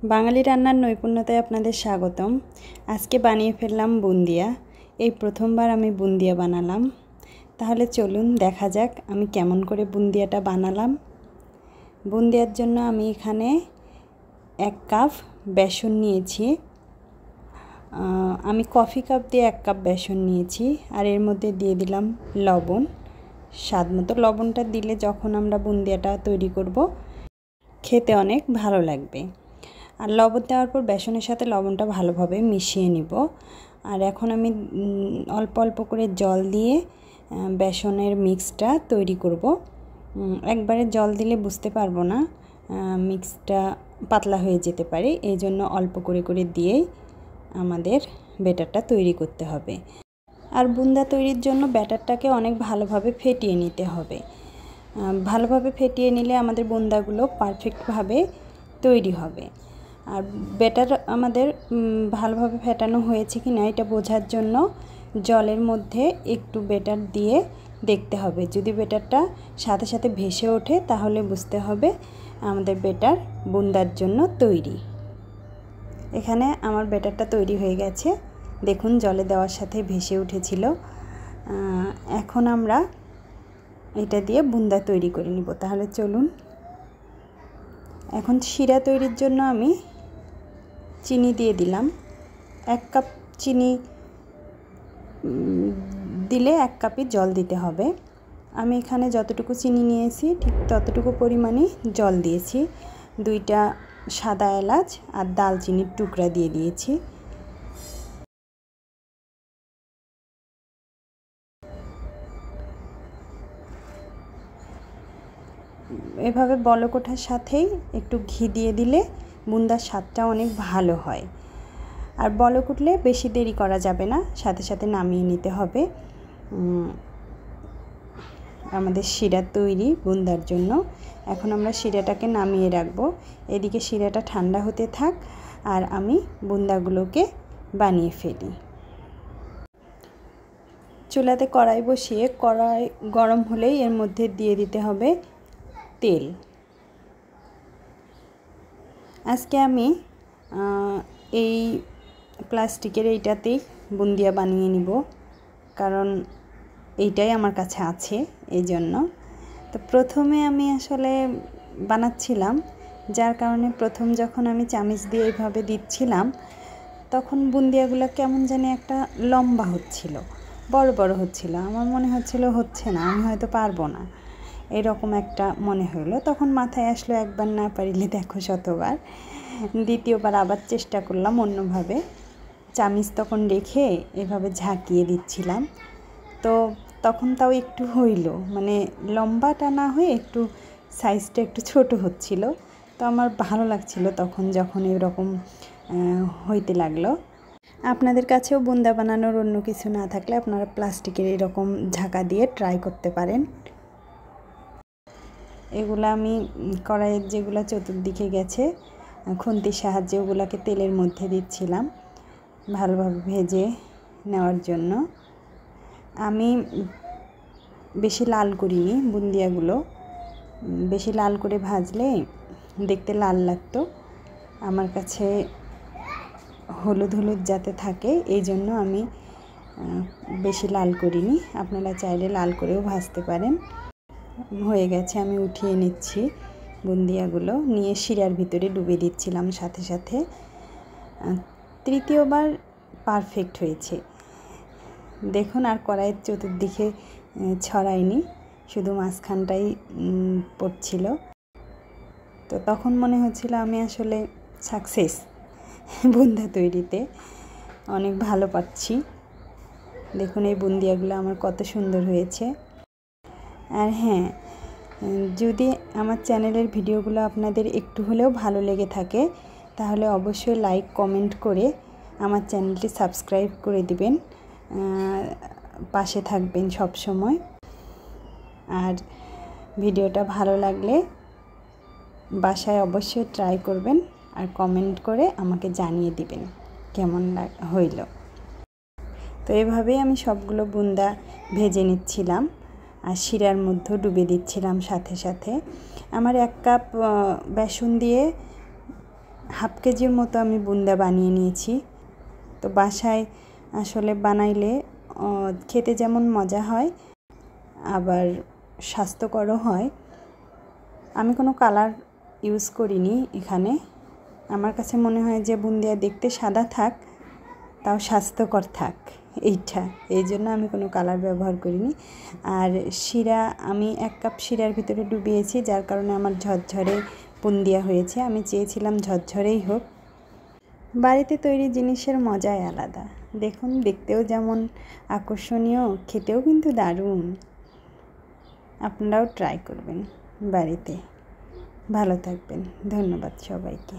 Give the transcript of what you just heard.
বাঙালি রান্নার নৈপুণ্যতায় আপনাদের স্বাগতম। আজকে বানিয়ে ফেললাম বুন্দিয়া। এই প্রথমবার আমি বুন্দিয়া বানালাম। তাহলে চলুন দেখা যাক আমি কেমন করে বুন্দিয়াটা বানালাম। বুন্দিয়ার জন্য আমি এখানে 1 কাপ বেসন নিয়েছি। আমি কফি কাপ দিয়ে 1 কাপ বেসন নিয়েছি, আর এর মধ্যে দিয়ে দিলাম লবণ। স্বাদ মতো লবণটা দিলে যখন আমরা বুন্দিয়াটা তৈরি করব খেতে অনেক ভালো লাগবে। আর লবণ দেওয়ার পর বেসনের সাথে লবণটা ভালোভাবে মিশিয়ে নিব। আর এখন আমি অল্প অল্প করে জল দিয়ে বেসনের মিক্সটা তৈরি করব। একবারে জল দিলে বুঝতে পারবো না, মিক্সটা পাতলা হয়ে যেতে পারে, এই জন্য অল্প করে করে দিয়েই আমাদের ব্যাটারটা তৈরি করতে হবে। আর বুন্দা তৈরির জন্য ব্যাটারটাকে অনেক ভালোভাবে ফেটিয়ে নিতে হবে। ভালোভাবে ফেটিয়ে নিলে আমাদের বুন্দাগুলো পারফেক্টভাবে তৈরি হবে। আর ব্যাটার আমাদের ভালোভাবে ফেটানো হয়েছে কি না এটা বোঝার জন্য জলের মধ্যে একটু ব্যাটার দিয়ে দেখতে হবে। যদি ব্যাটারটা সাথে সাথে ভেসে ওঠে তাহলে বুঝতে হবে আমাদের ব্যাটার বুন্দার জন্য তৈরি। এখানে আমার ব্যাটারটা তৈরি হয়ে গেছে, দেখুন জলে দেওয়ার সাথে ভেসে উঠেছিল। এখন আমরা এটা দিয়ে বুন্দা তৈরি করে নিব। তাহলে চলুন। এখন শিরা তৈরির জন্য আমি চিনি দিয়ে দিলাম। 1 কাপ চিনি দিলে 1 কাপই জল দিতে হবে। আমি এখানে যতটুকু চিনি নিয়েছি ঠিক ততটুকু পরিমাণে জল দিয়েছি। 2টা সাদা এলাচ আর দালচিনির টুকরা দিয়ে দিয়েছি। এভাবে বলক ওঠার সাথেই একটু ঘি দিয়ে দিলে বুন্দার স্বাদটা অনেক ভালো হয়। আর বলক উঠলে বেশি দেরি করা যাবে না, সাথে সাথে নামিয়ে নিতে হবে। আমাদের শিরা তৈরি বুন্দার জন্য। এখন আমরা শিরাটাকে নামিয়ে রাখবো। এদিকে শিরাটা ঠান্ডা হতে থাক আর আমি বুন্দাগুলোকে বানিয়ে ফেলি। চুলাতে কড়াই বসিয়ে কড়াই গরম হলেই এর মধ্যে দিয়ে দিতে হবে তেল। আজকে আমি এই প্লাস্টিকের এইটাতেই বুন্দিয়া বানিয়ে নিব, কারণ এইটাই আমার কাছে আছে এই জন্য। তো প্রথমে আমি আসলে বানাচ্ছিলাম, যার কারণে প্রথম যখন আমি চামচ দিয়ে এইভাবে দিচ্ছিলাম তখন বুন্দিয়াগুলো কেমন জানি একটা লম্বা হচ্ছিল, বড় বড় হচ্ছিল। আমার মনে হচ্ছিল হচ্ছে না, আমি হয়তো পারবো না, এরকম একটা মনে হলো। তখন মাথায় আসলো একবার না পারিলে দেখো শতবার। দ্বিতীয়বার আবার চেষ্টা করলাম অন্যভাবে। চামিচ তখন রেখে এভাবে ঝাঁকিয়ে দিচ্ছিলাম। তো তখন তাও একটু হইল, মানে লম্বাটা না হয়ে একটু সাইজটা একটু ছোট হচ্ছিল। তো আমার ভালো লাগছিল তখন যখন এরকম হইতে লাগলো। আপনাদের কাছেও বুন্দা বানানোর অন্য কিছু না থাকলে আপনারা প্লাস্টিকের এরকম ঝাঁকা দিয়ে ট্রাই করতে পারেন। এগুলো আমি কড়াইয়ের যেগুলো চতুর্দিকে গেছে খুন্তির সাহায্যে ওগুলোকে তেলের মধ্যে দিচ্ছিলাম ভালোভাবে ভেজে নেওয়ার জন্য। আমি বেশি লাল করিনি বুন্দিয়াগুলো, বেশি লাল করে ভাজলে দেখতে লাল লাগতো। আমার কাছে হলুদ হলুদ যাতে থাকে এই জন্য আমি বেশি লাল করিনি। আপনারা চাইলে লাল করেও ভাজতে পারেন। হয়ে গেছে, আমি উঠিয়ে নিচ্ছি বুন্দিয়াগুলো, নিয়ে শিরার ভিতরে ডুবে দিচ্ছিলাম সাথে সাথে। তৃতীয়বার পারফেক্ট হয়েছে দেখুন। আর কড়াইয়ের চতুর্দিকে ছড়ায়নি, শুধু মাঝখানটাই পড়ছিল। তো তখন মনে হচ্ছিল আমি আসলে সাকসেস বুন্দা তৈরিতে, অনেক ভালো পাচ্ছি। দেখুন এই বুন্দিয়াগুলো আমার কত সুন্দর হয়েছে। আর হ্যাঁ, যদি আমার চ্যানেলের ভিডিওগুলো আপনাদের একটু হলেও ভালো লেগে থাকে তাহলে অবশ্যই লাইক কমেন্ট করে আমার চ্যানেলটি সাবস্ক্রাইব করে দিবেন, পাশে থাকবেন সব সময়। আর ভিডিওটা ভালো লাগলে বাসায় অবশ্যই ট্রাই করবেন আর কমেন্ট করে আমাকে জানিয়ে দিবেন কেমন হইল। তো এভাবেই আমি সবগুলো বুন্দা ভেজে নিচ্ছিলাম আর শিরার মধ্যে ডুবে দিচ্ছিলাম সাথে সাথে। আমার 1 কাপ বেসন দিয়ে হাফ কেজির মতো আমি বুন্দা বানিয়ে নিয়েছি। তো বাসায় আসলে বানাইলে খেতে যেমন মজা হয় আবার স্বাস্থ্যকরও হয়। আমি কোনো কালার ইউজ করিনি এখানে। আমার কাছে মনে হয় যে বুন্দিয়া দেখতে সাদা থাক তাও স্বাস্থ্যকর থাক এইটা, এই জন্য আমি কোনো কালার ব্যবহার করিনি। আর শিরা আমি 1 কাপ শিরার ভিতরে ডুবিয়েছি, যার কারণে আমার ঝরঝরে বুন্দিয়া হয়েছে। আমি চেয়েছিলাম ঝরঝরেই হোক। বাড়িতে তৈরি জিনিসের মজাই আলাদা। দেখুন, দেখতেও যেমন আকর্ষণীয়, খেতেও কিন্তু দারুণ। আপনারাও ট্রাই করবেন বাড়িতে। ভালো থাকবেন। ধন্যবাদ সবাইকে।